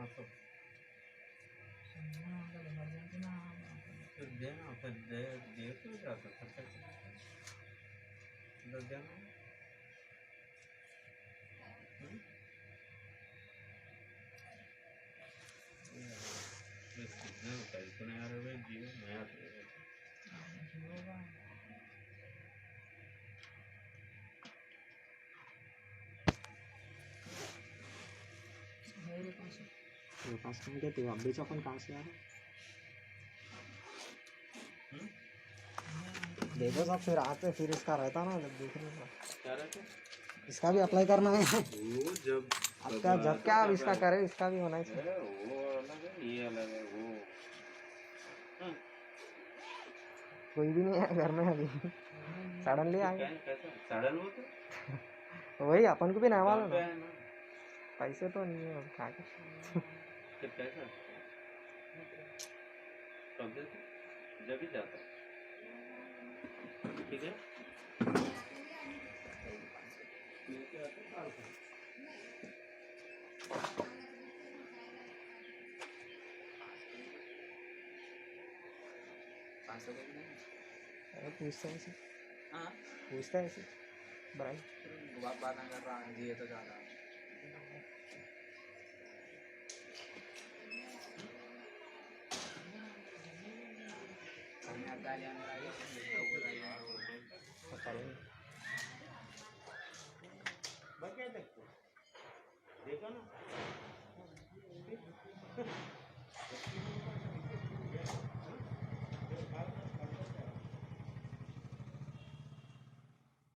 तो फिर देना, फिर दे तो जाता खर्चा दे देना। कितने रुपये को नहीं आ रहे भाई, जियो नया मेरे पास कहाँ के थे, अब बेचो अपन कहाँ से आ रहे। देखो सब फिर आते फिर इसका रहता ना, जब देखने का क्या रहता, इसका भी अप्लाई करना है। वो जब आपका जब क्या अब इसका करे, इसका भी होना चाहिए। वो अलग है, ये अलग है। वो कोई भी नहीं है घर में अभी, सडनली आ गया। सडन हो तो वही अपन को भी नहीं मालूम ना, पैसे तो नहीं है, क्या पैसा जब भी जाता ठीक है। पूछते हैं ऐसे, पूछता है ऐसे बराई बात ना कर रहा जी, ये तो ज़्यादा देखो ना